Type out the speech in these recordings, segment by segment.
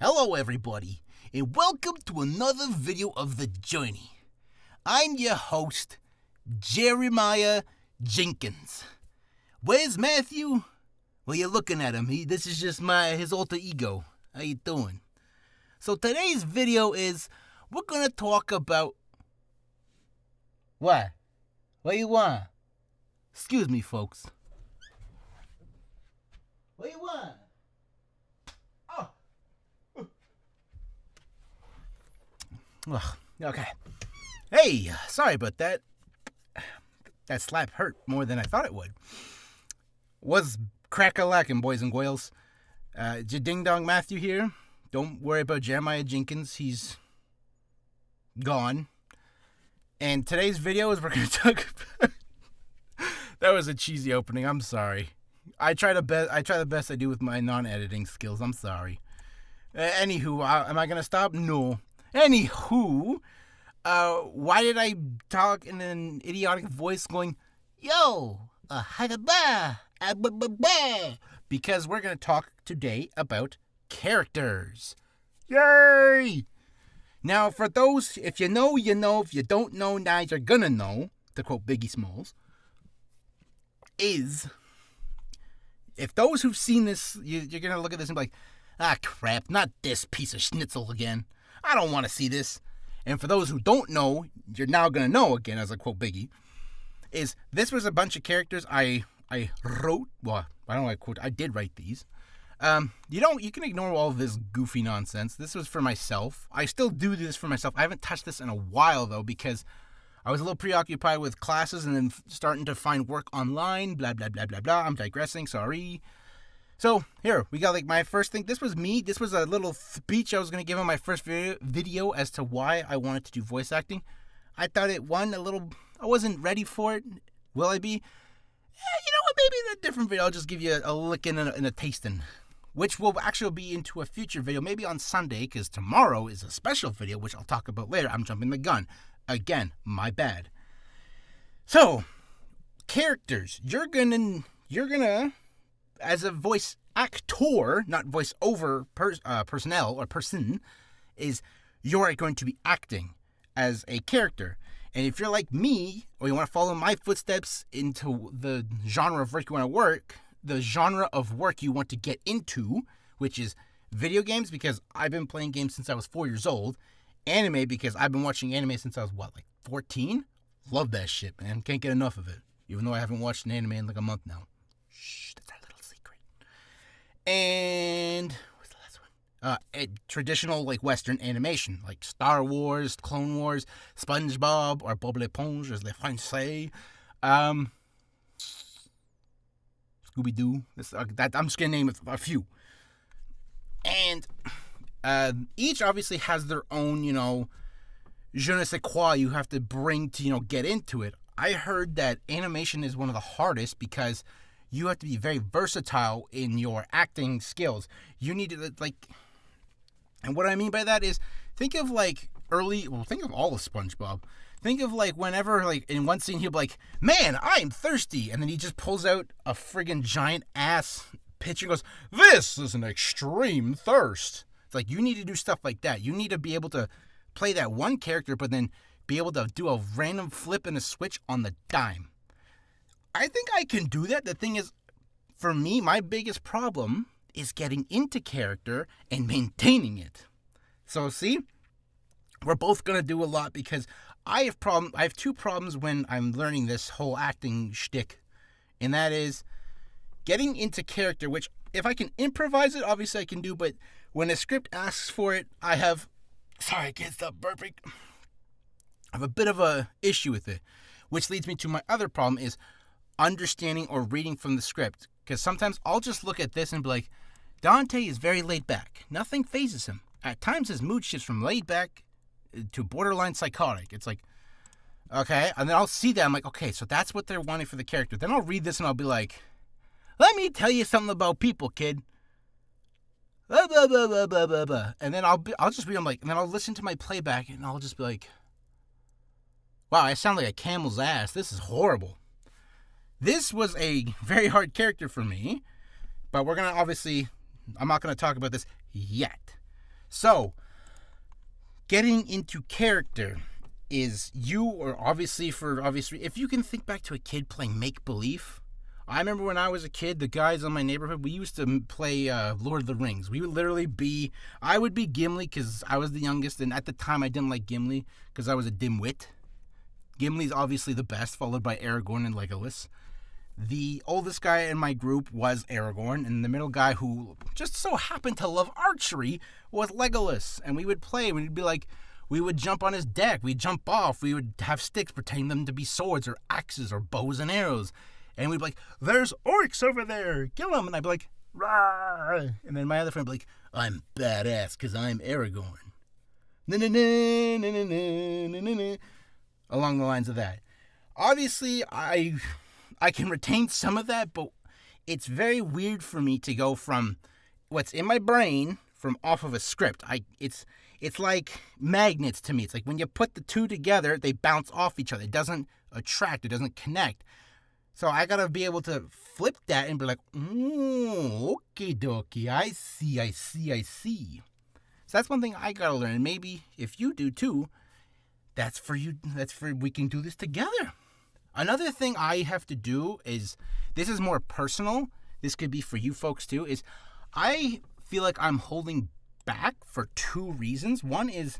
Hello everybody, and welcome to another video of The Journey. I'm your host, Jeremiah Jenkins. Where's Matthew? Well, you're looking at him. This is just his alter ego. How you doing? So today's video is, we're gonna talk about... What? What you want? Excuse me, folks. What you want? Ugh, okay. Hey, sorry about that. That slap hurt more than I thought it would. Was crack-a-lackin', boys and girls. Ding Dong Matthew here. Don't worry about Jeremiah Jenkins. He's gone. And today's video is we're going to talk about... That was a cheesy opening. I'm sorry. I try the best I do with my non-editing skills. I'm sorry. Anywho, am I going to stop? No. Anywho, why did I talk in an idiotic voice going, yo, because we're going to talk today about characters. Yay! Now, for those, if you know, you know. If you don't know, now you're gonna know, to quote Biggie Smalls, if those who've seen this, you're going to look at this and be like, ah, crap, not this piece of schnitzel again. I don't want to see this. And for those who don't know, you're now going to know again, as I quote Biggie, this was a bunch of characters I wrote. Well, I did write these. You can ignore all of this goofy nonsense. This was for myself. I still do this for myself. I haven't touched this in a while, though, because I was a little preoccupied with classes and then starting to find work online, blah, blah, blah, blah, blah. I'm digressing, sorry. So, here, we got my first thing. This was me. This was a little speech I was going to give on my first video as to why I wanted to do voice acting. I thought I wasn't ready for it. Will I be? You know what, maybe in a different video I'll just give you a licking and a tasting, which will actually be into a future video, maybe on Sunday, because tomorrow is a special video, which I'll talk about later. I'm jumping the gun. Again, my bad. So, characters. You're gonna, as a voice actor, not voice over personnel or person, you're going to be acting as a character. And if you're like me, or you want to follow my footsteps into the genre of work you want to get into, which is video games, because I've been playing games since I was 4 years old. Anime, because I've been watching anime since I was, 14? Love that shit, man. Can't get enough of it. Even though I haven't watched an anime in a month now. Shh, that's our little secret. And what's the last one? Traditional, Western animation, like Star Wars, Clone Wars, SpongeBob, or Bob l'Éponge, as les French say. Scooby-Doo. I'm just going to name a few. And each obviously has their own, je ne sais quoi you have to bring to, get into it. I heard that animation is one of the hardest because you have to be very versatile in your acting skills. You need to, and what I mean by that is, think of all of SpongeBob. Think of whenever, in one scene he'll be like, man, I'm thirsty. And then he just pulls out a friggin' giant ass pitcher and goes, this is an extreme thirst. It's you need to do stuff like that. You need to be able to play that one character, but then be able to do a random flip and a switch on the dime. I think I can do that. The thing is, for me, my biggest problem is getting into character and maintaining it. So, see, we're both going to do a lot because I have two problems when I'm learning this whole acting shtick, and that is getting into character, which if I can improvise it, obviously I can do, but when a script asks for it, sorry, I can't stop burping. I have a bit of a issue with it, which leads me to my other problem is understanding or reading from the script. Because sometimes I'll just look at this and be like, Dante is very laid back. Nothing phases him. At times his mood shifts from laid back to borderline psychotic. It's okay. And then I'll see that. I'm like, okay, so that's what they're wanting for the character. Then I'll read this and I'll be like, let me tell you something about people, kid. Blah, blah, blah, blah, blah, blah, blah. And then I'll just read, and then I'll listen to my playback and I'll just be like, wow, I sound like a camel's ass. This is horrible. This was a very hard character for me, but we're going to I'm not going to talk about this yet. So, getting into character is you, or obviously for obviously, if you can think back to a kid playing make-believe. I remember when I was a kid, the guys in my neighborhood, we used to play Lord of the Rings. We would literally be, I would be Gimli because I was the youngest, and at the time I didn't like Gimli because I was a dimwit. Gimli's obviously the best, followed by Aragorn and Legolas. The oldest guy in my group was Aragorn, and the middle guy, who just so happened to love archery, was Legolas. And we would play, we'd be like, we would jump on his deck, we'd jump off, we would have sticks pretending them to be swords or axes or bows and arrows. And we'd be like, there's orcs over there, kill them. And I'd be like, rah. And then my other friend would be like, I'm badass because I'm Aragorn. Along the lines of that. Obviously, I can retain some of that, but it's very weird for me to go from what's in my brain from off of a script. It's like magnets to me. It's like when you put the two together, they bounce off each other. It doesn't attract. It doesn't connect. So I gotta be able to flip that and be like, okie dokie, I see. So that's one thing I gotta learn. And maybe if you do too, that's for you. We can do this together. Another thing I have to do is, this is more personal, this could be for you folks too, is I feel like I'm holding back for two reasons. One is,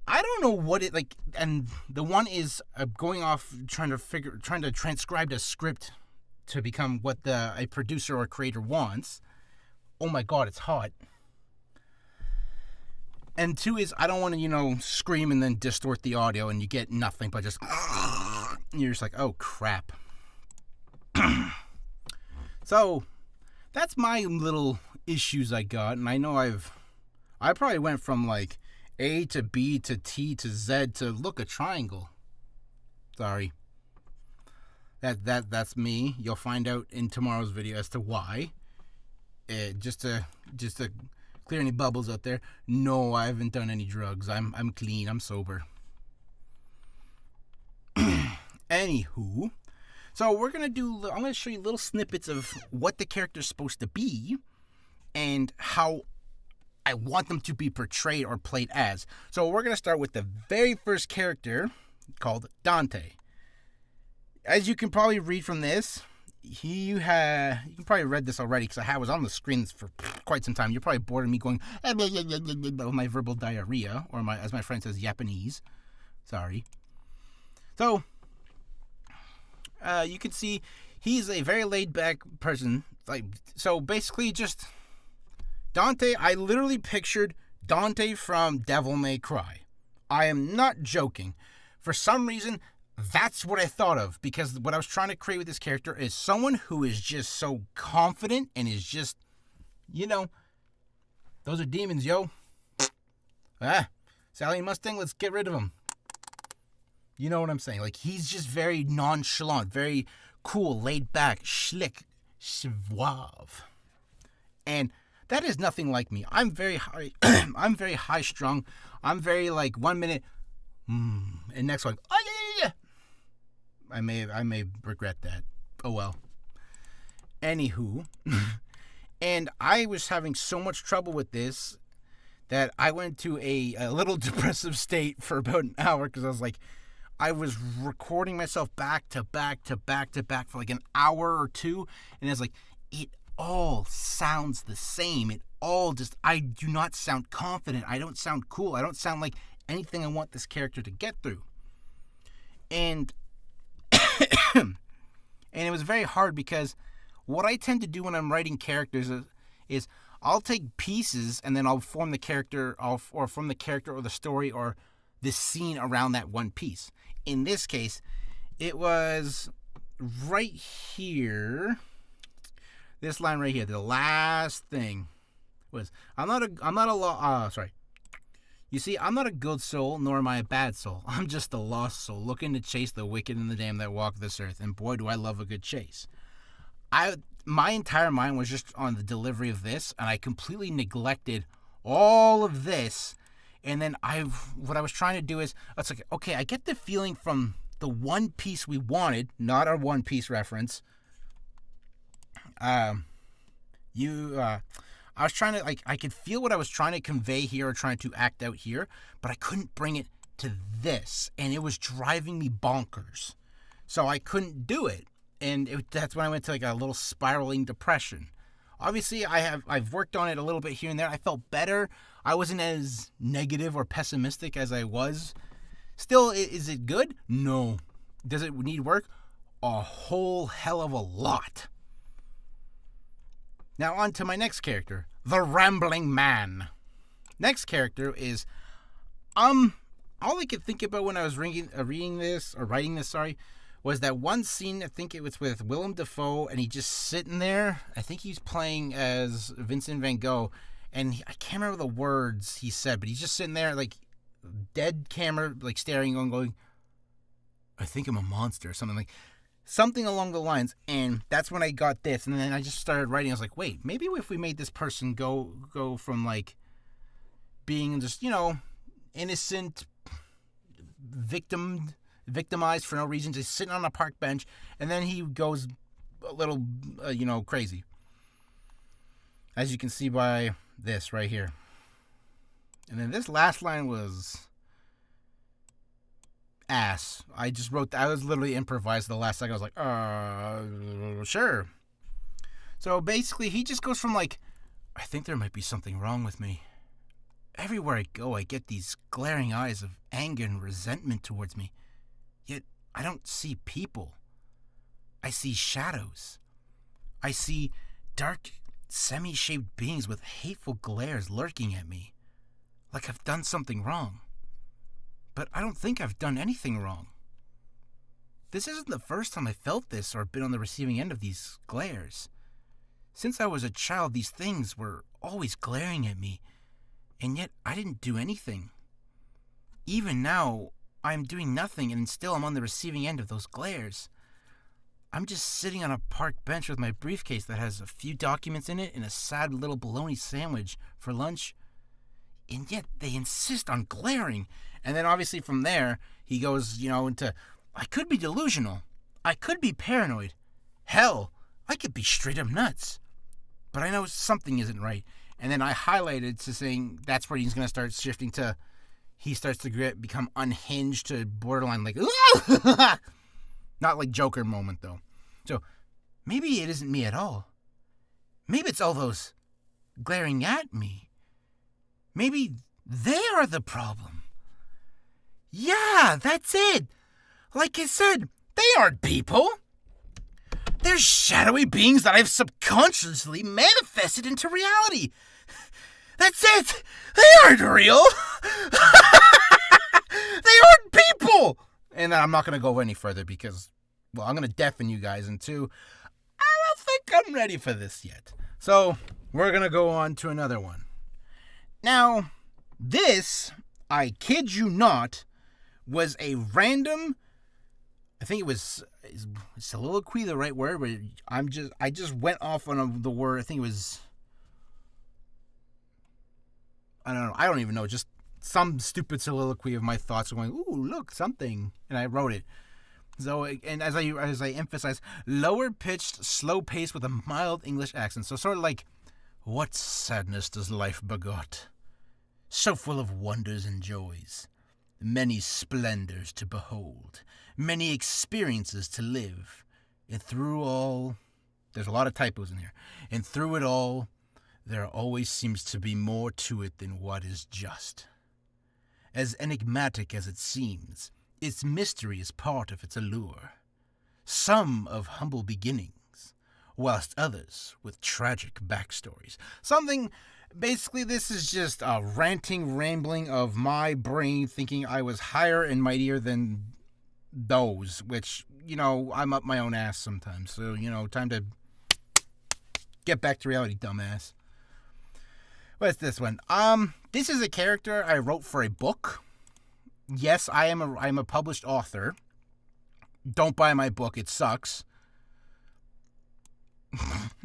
I don't know what it, like, and the one is going off trying to transcribe the script to become what a producer or creator wants. Oh my god, it's hot. And two is, I don't want to, scream and then distort the audio and you get nothing but just, you're just like, oh crap. So, that's my little issues I got, and I know I probably went from like A to B to T to Z to look a triangle. Sorry. That's me. You'll find out in tomorrow's video as to why. Just to clear any bubbles out there. No, I haven't done any drugs. I'm clean. I'm sober. Anywho, so I'm gonna show you little snippets of what the character's supposed to be and how I want them to be portrayed or played as. So we're gonna start with the very first character, called Dante. As you can probably read from this, you can probably read this already because I was on the screens for quite some time. You're probably bored of me going with my verbal diarrhea, or as my friend says, Japanese. Sorry. So you can see he's a very laid back person. So basically, just Dante. I literally pictured Dante from Devil May Cry. I am not joking. For some reason, that's what I thought of, because what I was trying to create with this character is someone who is just so confident and is just, those are demons, yo. Sally Mustang, let's get rid of him. You know what I'm saying? Like, he's just very nonchalant, very cool, laid back, schlick, suave. And that is nothing like me. I'm very high. I'm very high strung. I'm very like 1 minute, and next one, oh yeah. I may regret that. Oh well. Anywho, and I was having so much trouble with this that I went to a little depressive state for about an hour, because I was recording myself back to back for like an hour or two, and it's like, it all sounds the same. I do not sound confident. I don't sound cool. I don't sound like anything I want this character to get through. And and it was very hard, because what I tend to do when I'm writing characters is I'll take pieces and then I'll form the character or from the character or the story or the scene around that one piece. In this case, it was right here. This line right here, the last thing was, You see, I'm not a good soul, nor am I a bad soul. I'm just a lost soul, looking to chase the wicked and the damned that walk this earth. And boy, do I love a good chase. My entire mind was just on the delivery of this, and I completely neglected all of this. And then what I was trying to do is, it's like, okay, I get the feeling from the One Piece we wanted, not our One Piece reference. I I was trying to, like, I could feel what I was trying to convey here or trying to act out here, but I couldn't bring it to this, and it was driving me bonkers. So I couldn't do it, and that's when I went to like a little spiraling depression. Obviously, I've worked on it a little bit here and there. I felt better. I wasn't as negative or pessimistic as I was. Still, is it good? No. Does it need work? A whole hell of a lot. Now on to my next character, the Rambling Man. Next character is, all I could think about when I was writing this, was that one scene. I think it was with Willem Dafoe, and he's just sitting there. I think he's playing as Vincent van Gogh, and I can't remember the words he said, but he's just sitting there, like, dead camera, like, staring and going, I think I'm a monster, or something along the lines. And that's when I got this, and then I just started writing. I was like, wait, maybe if we made this person go from, like, being just, innocent, victimized for no reason, just sitting on a park bench, and then he goes a little, crazy. As you can see by this right here. And then this last line was ass. I just wrote that. I was literally improvised the last second. I was like, sure. So basically, he just goes from like, I think there might be something wrong with me. Everywhere I go, I get these glaring eyes of anger and resentment towards me. Yet, I don't see people. I see shadows. I see dark, semi-shaped beings with hateful glares lurking at me. Like I've done something wrong. But I don't think I've done anything wrong. This isn't the first time I felt this or been on the receiving end of these glares. Since I was a child, these things were always glaring at me, and yet I didn't do anything. Even now, I'm doing nothing, and still I'm on the receiving end of those glares. I'm just sitting on a park bench with my briefcase that has a few documents in it and a sad little bologna sandwich for lunch, and yet they insist on glaring. And then obviously from there, he goes, into, I could be delusional. I could be paranoid. Hell, I could be straight up nuts. But I know something isn't right. And then I highlighted to saying that's where he's going to start shifting to, he starts to become unhinged to borderline like, not like Joker moment though. So maybe it isn't me at all. Maybe it's all those glaring at me. Maybe they are the problem. Yeah, that's it. Like I said, they aren't people. They're shadowy beings that I've subconsciously manifested into reality. That's it. They aren't real. They aren't people. And I'm not going to go any further because, well, I'm going to deafen you guys. And two, I don't think I'm ready for this yet. So we're going to go on to another one. Now, this, I kid you not, was a random, I think it was soliloquy, the right word, where I just went off on the word, I think it was, I don't know, I don't even know, just some stupid soliloquy of my thoughts going, ooh, look, something, and I wrote it. So, and as I emphasize, lower pitched, slow paced with a mild English accent. So sort of like, what sadness does life begot? So full of wonders and joys, many splendors to behold, many experiences to live, and through all, there's a lot of typos in here, and through it all, there always seems to be more to it than what is just. As enigmatic as it seems, its mystery is part of its allure. Some of humble beginnings, whilst others with tragic backstories. Basically, this is just a ranting, rambling of my brain thinking I was higher and mightier than those, which, I'm up my own ass sometimes. So, time to get back to reality, dumbass. What's this one? This is a character I wrote for a book. Yes, I'm a published author. Don't buy my book, it sucks.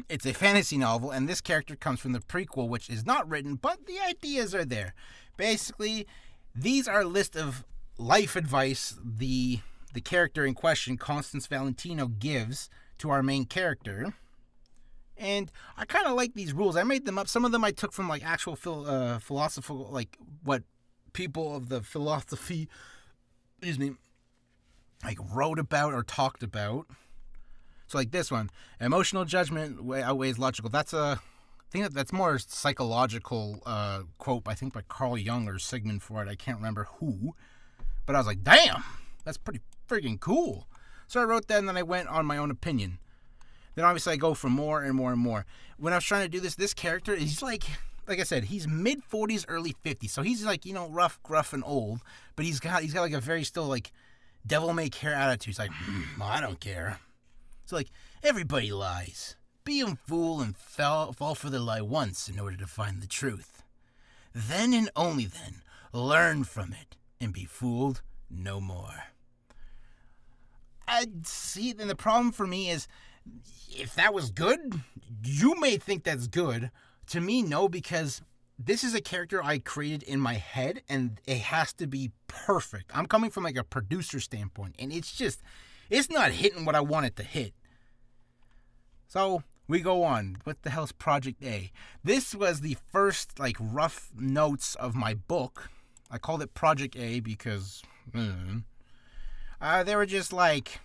It's a fantasy novel, and this character comes from the prequel, which is not written, but the ideas are there. Basically, these are a list of life advice the character in question, Constance Valentino, gives to our main character. And I kind of like these rules. I made them up. Some of them I took from like actual philosophical, like what people of the philosophy, excuse me, like wrote about or talked about. So like this one, emotional judgment outweighs logical. I think that's more psychological quote, I think by Carl Jung or Sigmund Freud. I can't remember who. But I was like, damn, that's pretty freaking cool. So I wrote that and then I went on my own opinion. Then obviously I go for more and more and more. When I was trying to do this character, he's like I said, he's mid-40s, early 50s. So he's like, rough, gruff, and old. But he's got like a very still like devil-may-care attitude. He's like, I don't care. So like, everybody lies. Be a fool and fall for the lie once in order to find the truth. Then and only then, learn from it and be fooled no more. See, then the problem for me is, if that was good, you may think that's good. To me, no, because this is a character I created in my head, and it has to be perfect. I'm coming from like a producer standpoint, and it's not hitting what I want it to hit. So we go on. What the hell's Project A? This was the first like rough notes of my book. I called it Project A because they were just like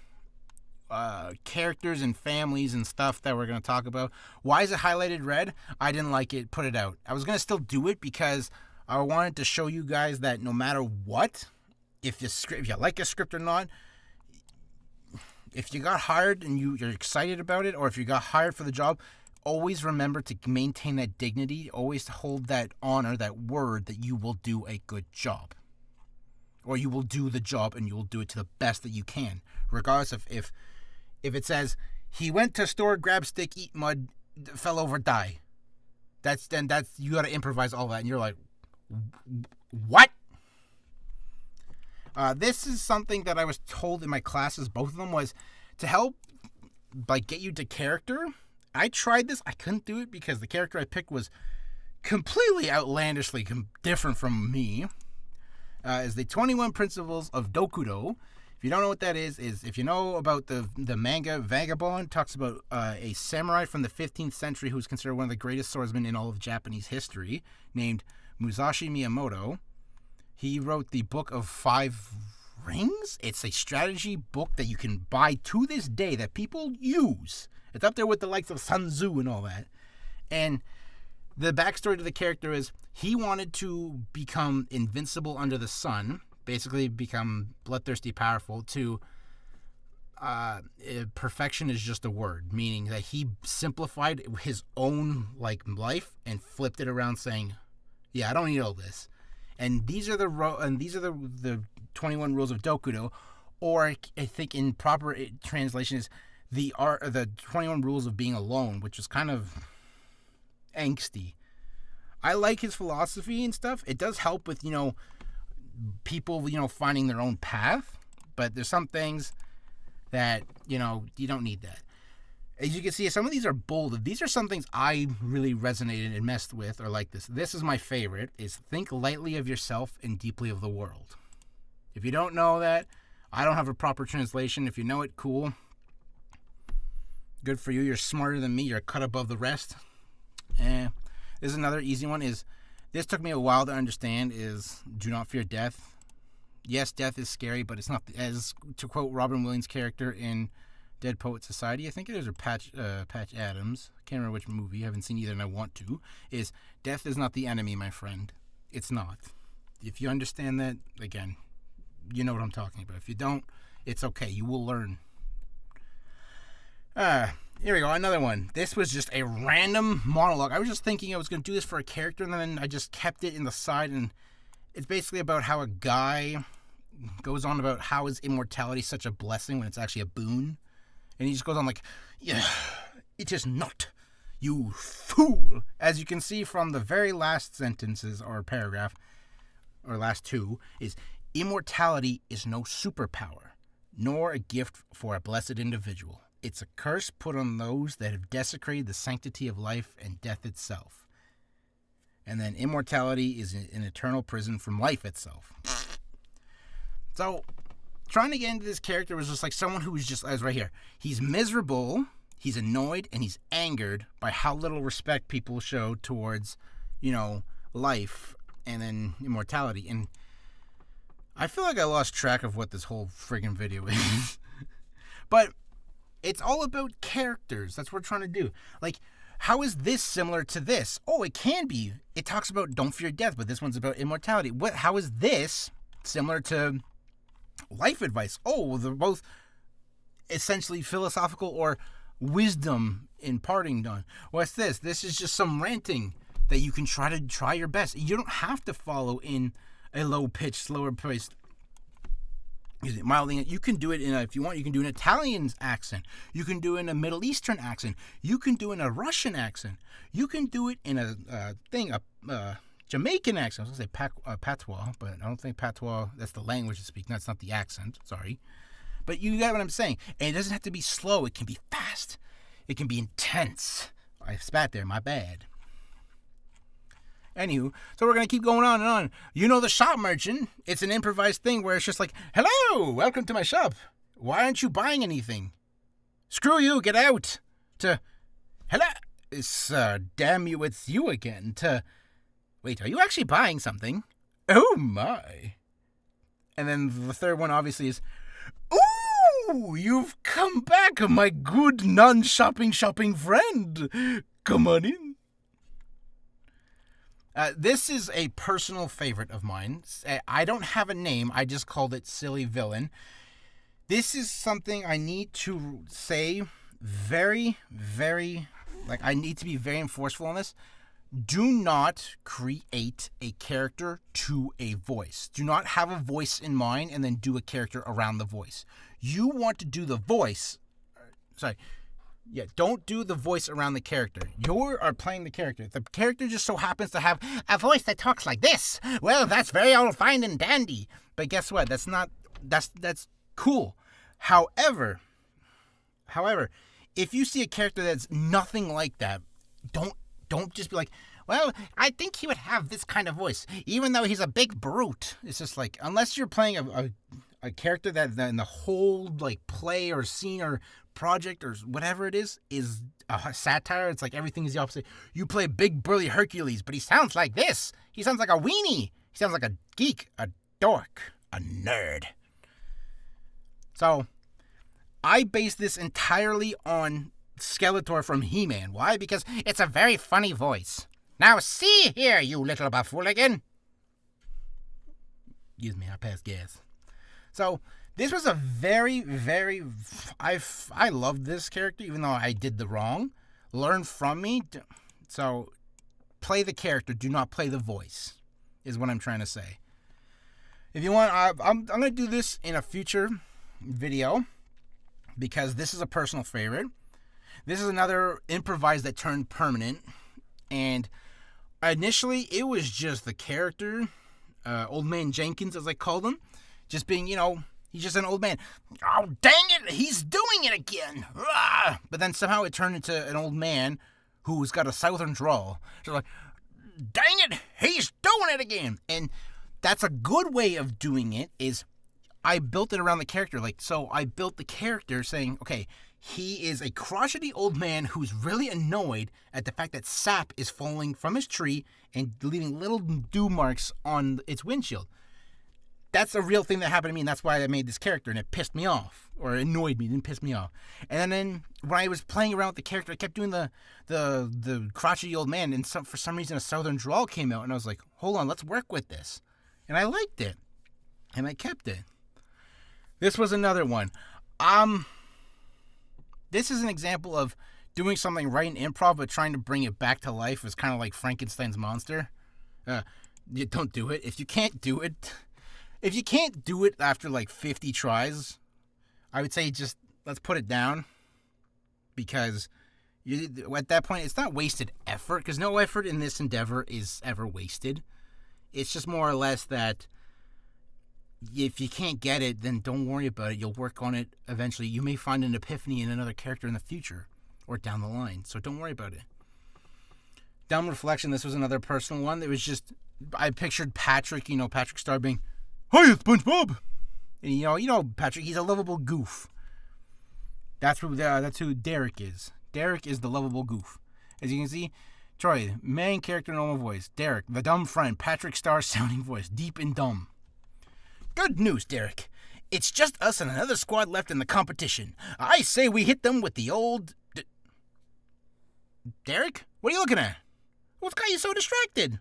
characters and families and stuff that we're going to talk about. Why is it highlighted red? I didn't like it. Put it out. I was going to still do it because I wanted to show you guys that no matter what, if you like a script or not, if you got hired and you're excited about it, or if you got hired for the job, always remember to maintain that dignity. Always hold that honor, that word that you will do a good job. Or you will do the job and you will do it to the best that you can. Regardless of if it says, he went to store, grab stick, eat mud, fell over, die. That's you got to improvise all that. And you're like, what? This is something that I was told in my classes, both of them, was to help like get you to character. I tried this. I couldn't do it because the character I picked was completely outlandishly different from me. Is the 21 Principles of Dokudo. If you don't know what that is if you know about the manga Vagabond, talks about a samurai from the 15th century who was considered one of the greatest swordsmen in all of Japanese history, named Musashi Miyamoto. He wrote the Book of Five Rings. It's a strategy book that you can buy to this day that people use. It's up there with the likes of Sun Tzu and all that. And the backstory to the character is he wanted to become invincible under the sun, basically become bloodthirsty powerful, to perfection is just a word, meaning that he simplified his own like life and flipped it around saying, yeah, I don't need all this. And these are the 21 rules of Dokudo, or I think in proper translation is the 21 rules of being alone, which is kind of angsty. I like his philosophy and stuff. It does help with, people, finding their own path, but there's some things that, you don't need that. As you can see, some of these are bold. These are some things I really resonated and messed with, or like this. This is my favorite, is think lightly of yourself and deeply of the world. If you don't know that, I don't have a proper translation. If you know it, cool. Good for you. You're smarter than me. You're cut above the rest. This is another easy one. This took me a while to understand, is do not fear death. Yes, death is scary, but it's not, as to quote Robin Williams' character in Dead Poet Society, I think it is, or Patch Adams, I can't remember which movie, I haven't seen either and I want to, is death is not the enemy, my friend. It's not. If you understand that, again, you know what I'm talking about. If you don't, it's okay. You will learn. Here we go, another one. This was just a random monologue. I was just thinking I was going to do this for a character, and then I just kept it in the side, and it's basically about how a guy goes on about how is immortality such a blessing when it's actually a boon. And he just goes on like, yeah, it is not, you fool. As you can see from the very last sentences or paragraph, or last two, is immortality is no superpower, nor a gift for a blessed individual. It's a curse put on those that have desecrated the sanctity of life and death itself. And then immortality is an eternal prison from life itself. So, trying to get into this character was just like someone who was just, as right here, he's miserable, He's annoyed and he's angered by how little respect people show towards, life and then immortality. And I feel like I lost track of what this whole friggin' video is. But it's all about characters. That's what we're trying to do. Like, how is this similar to this? Oh, it can be. It talks about don't fear death, but this one's about immortality. How is this similar to life advice? Oh, they're both essentially philosophical or wisdom imparting done. What's this? This is just some ranting that you can try your best. You don't have to follow in a low pitch, slower pace. Mildly, you can do it if you want, you can do an Italian accent. You can do it in a Middle Eastern accent. You can do it in a Russian accent. You can do it in a Jamaican accent. I was going to say patois, but I don't think patois, that's the language to speak. That's not the accent. Sorry. But you got what I'm saying. And it doesn't have to be slow. It can be fast. It can be intense. I spat there. My bad. Anywho, so we're going to keep going on and on. You know the shop merchant. It's an improvised thing where it's just like, hello, welcome to my shop. Why aren't you buying anything? Screw you, get out. To, hello, damn you, it's you again. To, wait, are you actually buying something? Oh my. And then the third one obviously is, ooh, you've come back, my good non-shopping friend. Come on in. This is a personal favorite of mine. I don't have a name. I just called it Silly Villain. This is something I need to say very, very, I need to be very forceful on this. Do not create a character to a voice. Do not have a voice in mind and then do a character around the voice. You want to do the voice. Don't do the voice around the character. You are playing the character. The character just so happens to have a voice that talks like this. Well, that's very all fine and dandy. But guess what? That's cool. However, if you see a character that's nothing like that, don't just be like, well, I think he would have this kind of voice, even though he's a big brute. It's just like, unless you're playing a character that in the whole play or scene or project or whatever it is a satire. It's like everything is the opposite. You play big burly Hercules, but he sounds like this. He sounds like a weenie. He sounds like a geek, a dork, a nerd. So I base this entirely on Skeletor from He-Man. Why? Because it's a very funny voice. Now see here, you little buffooligan. Excuse me, I passed gas. So this was a very, very, I loved this character, even though I did the wrong. Learn from me. So play the character, do not play the voice, is what I'm trying to say. If you want, I'm going to do this in a future video, because this is a personal favorite. This is another improvised that turned permanent. And initially, it was just the character, Old Man Jenkins, as I called him, just being, he's just an old man. Oh, dang it, he's doing it again. Ah! But then somehow it turned into an old man who's got a southern drawl. So like, dang it, he's doing it again. And that's a good way of doing it, is I built it around the character. So I built the character saying, okay, he is a crotchety old man who's really annoyed at the fact that sap is falling from his tree and leaving little dew marks on its windshield. That's a real thing that happened to me, and that's why I made this character, and it pissed me off, or annoyed me, didn't piss me off. And then when I was playing around with the character, I kept doing the crotchety old man, and for some reason a southern drawl came out, and I was like, hold on, let's work with this. And I liked it, and I kept it. This was another one. This is an example of doing something right in improv, but trying to bring it back to life. It's kind of like Frankenstein's monster. You don't do it. If you can't do it after 50 tries, I would say just let's put it down, because at that point it's not wasted effort, because no effort in this endeavor is ever wasted. It's just more or less that if you can't get it, then don't worry about it. You'll work on it eventually. You may find an epiphany in another character in the future or down the line, so don't worry about it. Down reflection, this was another personal one. It was just, I pictured Patrick, Patrick Star being, "Hi, it's SpongeBob." And you know Patrick, he's a lovable goof. That's who Derek is. Derek is the lovable goof. As you can see, Troy, main character, normal voice. Derek, the dumb friend. Patrick Star sounding voice, deep and dumb. Good news, Derek. It's just us and another squad left in the competition. I say we hit them with the old... Derek? What are you looking at? What's got you so distracted?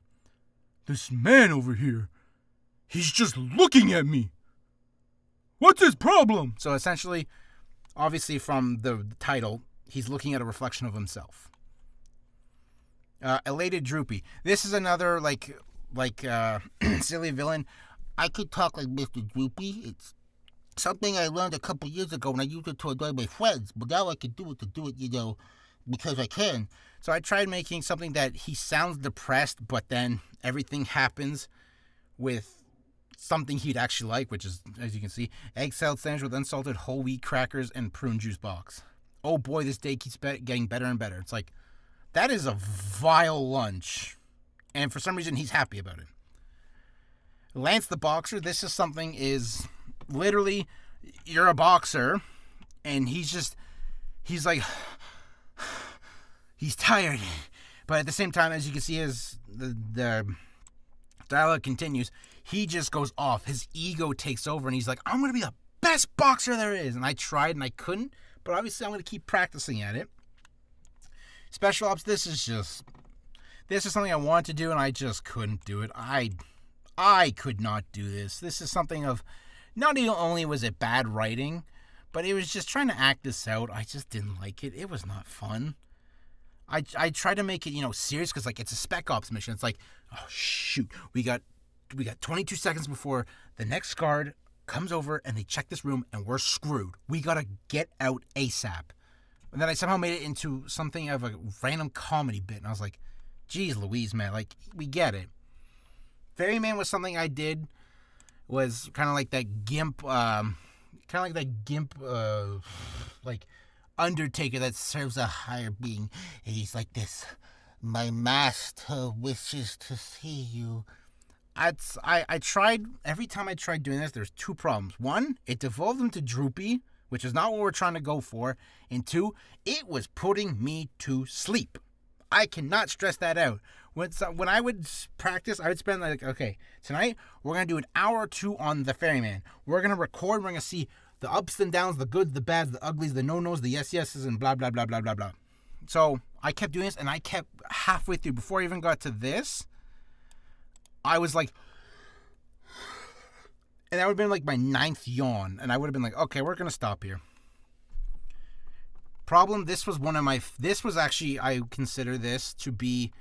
This man over here. He's just looking at me. What's his problem? So essentially, obviously from the title, he's looking at a reflection of himself. Elated Droopy. This is another, silly villain. I could talk like Mr. Droopy. It's something I learned a couple years ago, and I used it to annoy my friends. But now I can do it, because I can. So I tried making something that he sounds depressed, but then everything happens with something he'd actually like, which is, as you can see, egg salad sandwich with unsalted whole wheat crackers and prune juice box. Oh boy, this day keeps getting better and better. It's like, that is a vile lunch. And for some reason, he's happy about it. Lance the Boxer, this is something is literally, you're a boxer, and he's like, he's tired. But at the same time, as you can see, as the dialogue continues, he just goes off. His ego takes over, and he's like, I'm going to be the best boxer there is. And I tried, and I couldn't, but obviously I'm going to keep practicing at it. Special Ops, this is something I wanted to do, and I just couldn't do it. I could not do this. This is something of, not only was it bad writing, but it was just trying to act this out. I just didn't like it. It was not fun. I tried to make it, serious, because, it's a Spec Ops mission. It's like, oh, shoot. We got 22 seconds before the next guard comes over, and they check this room, and we're screwed. We got to get out ASAP. And then I somehow made it into something of a random comedy bit, and I was like, geez Louise, man, we get it. Ferryman was something I did, was kind of like that gimp, Undertaker that serves a higher being. And he's like this, my master wishes to see you. I tried, every time I tried doing this, there's two problems. One, it devolved into Droopy, which is not what we're trying to go for. And two, it was putting me to sleep. I cannot stress that out. When I would practice, I would spend okay, tonight we're going to do an hour or two on the Ferryman. We're going to record, we're going to see the ups and downs, the goods, the bads, the uglies, the no-nos, the yes-yeses, and blah, blah, blah, blah, blah, blah. So I kept doing this, and I kept halfway through, before I even got to this, I was like, and that would have been my 9th yawn, and I would have been like, okay, we're going to stop here. Problem, this was actually, I consider this to be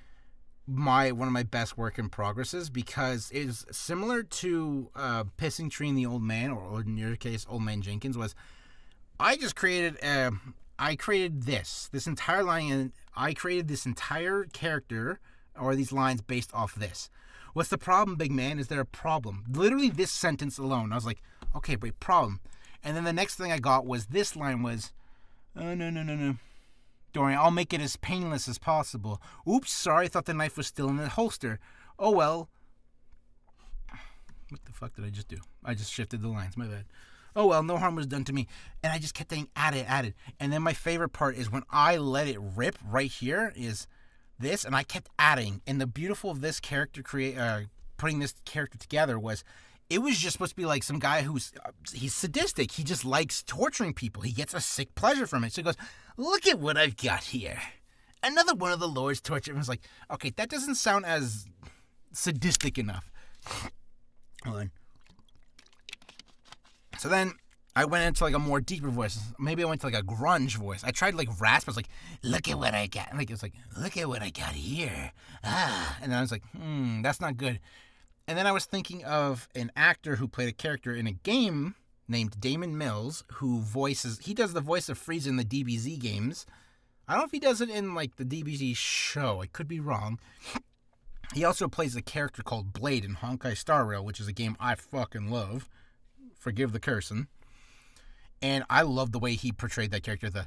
one of my best work in progresses, because it is similar to Pissing Tree and the Old Man, or in your case, Old Man Jenkins, was I just created, this entire line, and I created this entire character, or these lines based off this. What's the problem, big man? Is there a problem? Literally this sentence alone. I was like, okay, wait, problem. And then the next thing I got was this line was, oh, no. Don't worry, I'll make it as painless as possible. Oops, sorry, I thought the knife was still in the holster. Oh, well. What the fuck did I just do? I just shifted the lines, my bad. Oh, well, no harm was done to me. And I just kept saying, added. And then my favorite part is when I let it rip right here is this, and I kept adding. And the beautiful of this character, putting this character together was, it was just supposed to be like some guy he's sadistic. He just likes torturing people. He gets a sick pleasure from it. So he goes, look at what I've got here. Another one of the Lord's torture. And I was like, okay, that doesn't sound as sadistic enough. Hold on. So then I went into a more deeper voice. Maybe I went to a grunge voice. I tried rasp. I was like, look at what I got. And it was like, look at what I got here. And then I was like, that's not good. And then I was thinking of an actor who played a character in a game named Damon Mills, he does the voice of Frieza in the DBZ games. I don't know if he does it in the DBZ show. I could be wrong. He also plays a character called Blade in Honkai Star Rail, which is a game I fucking love. Forgive the cursing. And I love the way he portrayed that character.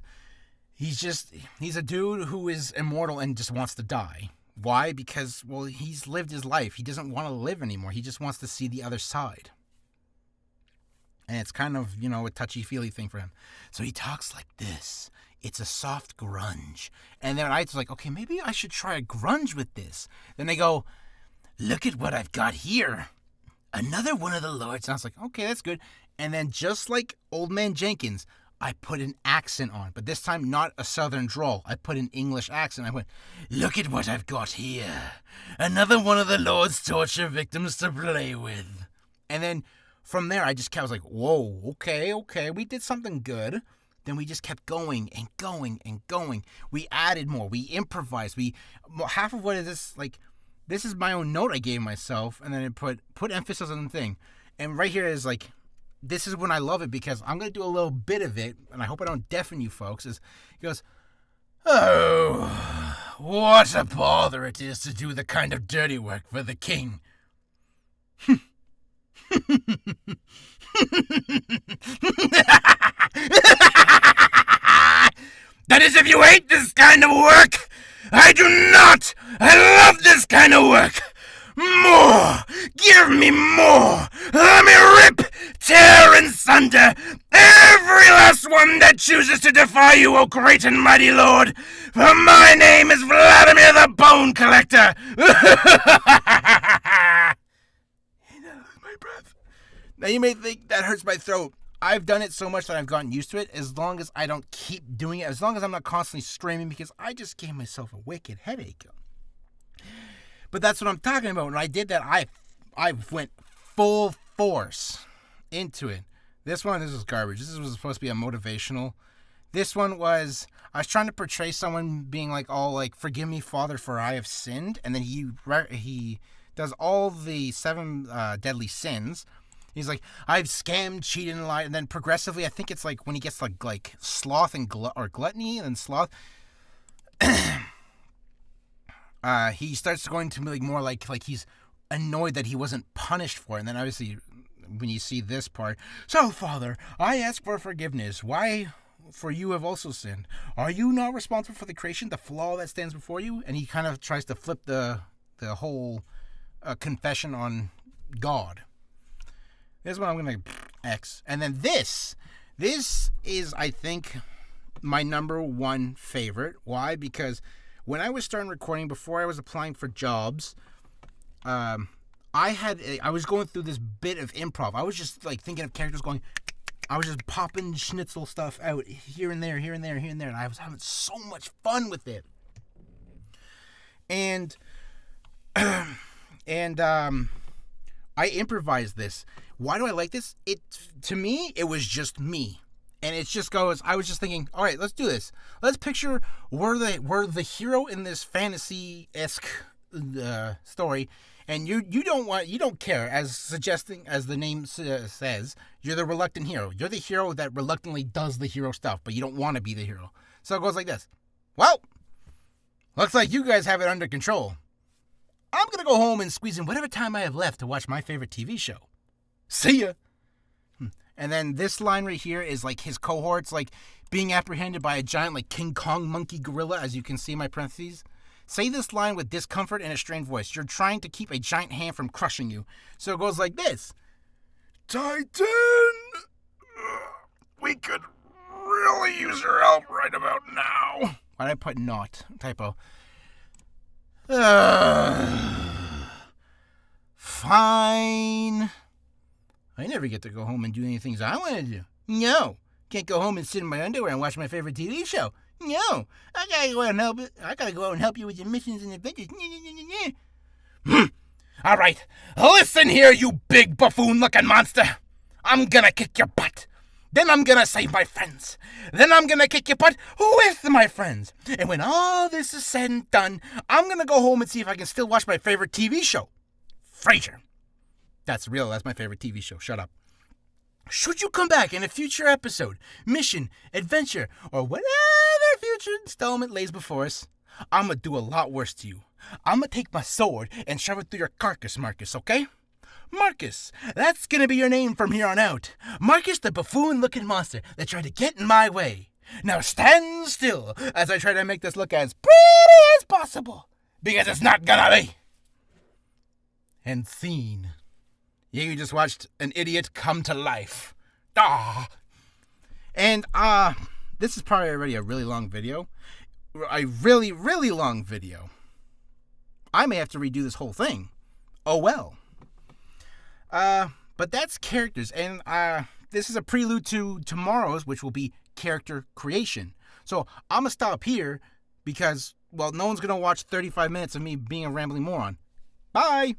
He's a dude who is immortal and just wants to die. Why? Because, he's lived his life. He doesn't want to live anymore. He just wants to see the other side. And it's kind of, a touchy-feely thing for him. So he talks like this. It's a soft grunge. And then I was like, okay, maybe I should try a grunge with this. Then they go, look at what I've got here. Another one of the Lords. And I was like, okay, that's good. And then just like Old Man Jenkins, I put an accent on. But this time, not a southern drawl. I put an English accent. I went, look at what I've got here. Another one of the Lord's torture victims to play with. And then from there, I was like, whoa, okay. We did something good. Then we just kept going and going and going. We added more. We improvised. Half of what is this, like, this is my own note I gave myself, and then I put emphasis on the thing. And right here is like, this is when I love it, because I'm going to do a little bit of it, and I hope I don't deafen you folks, he goes, oh, what a bother it is to do the kind of dirty work for the king. That is if you hate this kind of work. I do not. I love this kind of work. More. Give me more. Let me rip, tear, and sunder every last one that chooses to defy you, O great and mighty Lord. For my name is Vladimir the Bone Collector. My breath. Now you may think that hurts my throat. I've done it so much that I've gotten used to it, as long as I don't keep doing it, as long as I'm not constantly screaming, because I just gave myself a wicked headache. But that's what I'm talking about. When I did that, I went full force into it. This was garbage. This was supposed to be a motivational. This one was, I was trying to portray someone being like, all like, forgive me, Father, for I have sinned. And then he does all the 7 deadly sins. He's like, I've scammed, cheated, and lied. And then progressively, I think it's like when he gets like sloth and gluttony and sloth, he starts going to be more like he's annoyed that he wasn't punished for it. And then obviously, when you see this part, so Father, I ask for forgiveness. Why? For you have also sinned. Are you not responsible for the creation, the flaw that stands before you? And he kind of tries to flip the whole confession on God. This one I'm going to X. And then this is, I think, my number one favorite. Why? Because when I was starting recording, before I was applying for jobs, I was going through this bit of improv. I was just like thinking of characters going, I was just popping schnitzel stuff out here and there, and I was having so much fun with it. And I improvised this. Why do I like this? To me, it was just me. And it just goes, I was just thinking, all right, let's do this. Let's picture we're the hero in this fantasy-esque story, and you don't care, as the name says, you're the reluctant hero. You're the hero that reluctantly does the hero stuff, but you don't want to be the hero. So it goes like this. Well, looks like you guys have it under control. I'm going to go home and squeeze in whatever time I have left to watch my favorite TV show. See ya. And then this line right here is like his cohorts, like being apprehended by a giant like King Kong monkey gorilla, as you can see in my parentheses. Say this line with discomfort and a strained voice. You're trying to keep a giant hand from crushing you. So it goes like this. Titan! We could really use your help right about now. Why did I put not? Typo. Fine. I never get to go home and do any things I want to do. No. Can't go home and sit in my underwear and watch my favorite TV show. No. I gotta go out and help you with your missions and adventures. All right. Listen here, you big buffoon-looking monster. I'm gonna kick your butt. Then I'm gonna save my friends. Then I'm gonna kick your butt with my friends. And when all this is said and done, I'm gonna go home and see if I can still watch my favorite TV show. Frasier. That's real. That's my favorite TV show. Shut up. Should you come back in a future episode, mission, adventure, or whatever future installment lays before us, I'm gonna do a lot worse to you. I'm gonna take my sword and shove it through your carcass, Marcus, okay? Marcus, that's gonna be your name from here on out. Marcus, the buffoon-looking monster that tried to get in my way. Now stand still as I try to make this look as pretty as possible, because it's not gonna be. And scene. You just watched an idiot come to life. Ah. And this is probably already a really long video. A really, really long video. I may have to redo this whole thing. Oh well. But that's characters, and this is a prelude to tomorrow's, which will be character creation. So I'm gonna stop here because, well, no one's gonna watch 35 minutes of me being a rambling moron. Bye!